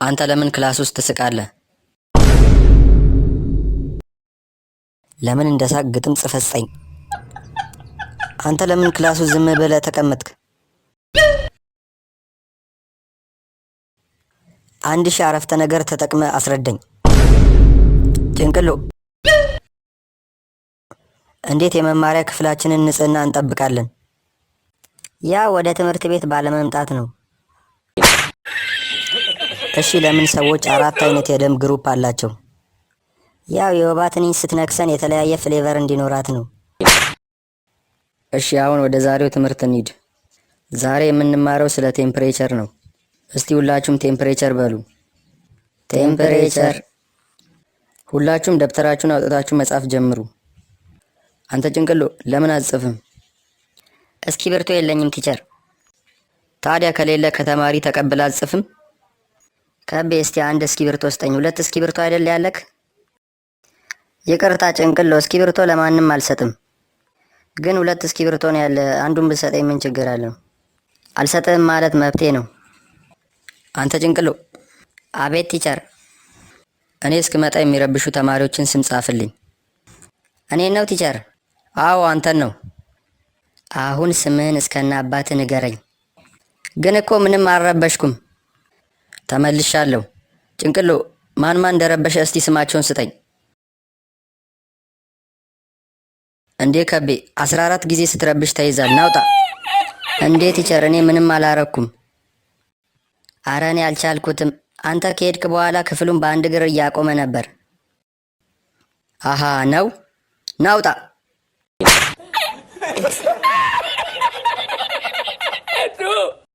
አንተ ለምን ክላስ ውስጥ ትስቃለህ? ለምን እንደሳቅ ግጥም ጽፈህ ስጠኝ። አንተ ለምን ክላሱ ዝም ብለህ ተቀመጥክ? 1000 አረፍተ ነገር ተጠቅመህ አስረዳኝ። ጭንቅሎ እንዴት የመማሪያ ክፍላችንን ንጽህና እንጠብቃለን? ያ ወደ ትምህርት ቤት ባለመምጣት ነው። እሺ ለምን ሰዎች 4 አይነት የደም ግሩፕ አላቸው? ያው የወባ ትንኝ ስትነክሰን የተለያየ ፍሌቨር እንዲኖራት ነው። እሺ አሁን ወደ ዛሬው ትምህርት እንሂድ። ዛሬ የምንማረው ስለ ቴምፕሬቸር ነው። እስቲ ሁላችሁም ቴምፕሬቸር በሉ። ቴምፕሬቸር። ሁላችሁም ደብተራችሁን አውጥታችሁ መጻፍ ጀምሩ። አንተ ጭንቅሎ ለምን አትጽፍም? እስክሪብቶ የለኝም ቲቸር። ታዲያ ከሌለ ከተማሪ ተቀብላ አትጽፍም? ከቤ እስቲ አንድ እስክሪብቶ ስጠኝ። 2 እስክሪብቶ አይደል ያለክ? ይቅርታ ጭንቅሎ፣ እስክሪብቶ ለማንም አልሰጥም። ግን 2 እስክሪብቶ ነው ያለ። አንዱን ብትሰጠኝ ምን ችግር አለው? አልሰጥህም ማለት መብቴ ነው። አንተ ጭንቅሎ። አቤት ቲቸር። እኔ እስክመጣ የሚረብሹ ተማሪዎችን ስም ጻፍልኝ። እኔን ነው ቲቸር? አዎ አንተን ነው። አሁን ስምህን እስከነ አባትህ ንገረኝ። ግን እኮ ምንም አልረበሽኩም። ተመልሻለሁ። ጭንቅሎ ማን ማን እንደረበሸ እስቲ ስማቸውን ስጠኝ። እንዴ ከቤ 14 ጊዜ ስትረብሽ ተይዛል። ናውጣ። እንዴ ቲቸር እኔ ምንም አላረኩም። አረ እኔ አልቻልኩትም። አንተ ከሄድክ በኋላ ክፍሉን በአንድ እግር እያቆመ ነበር። አሃ ነው። ናውጣ።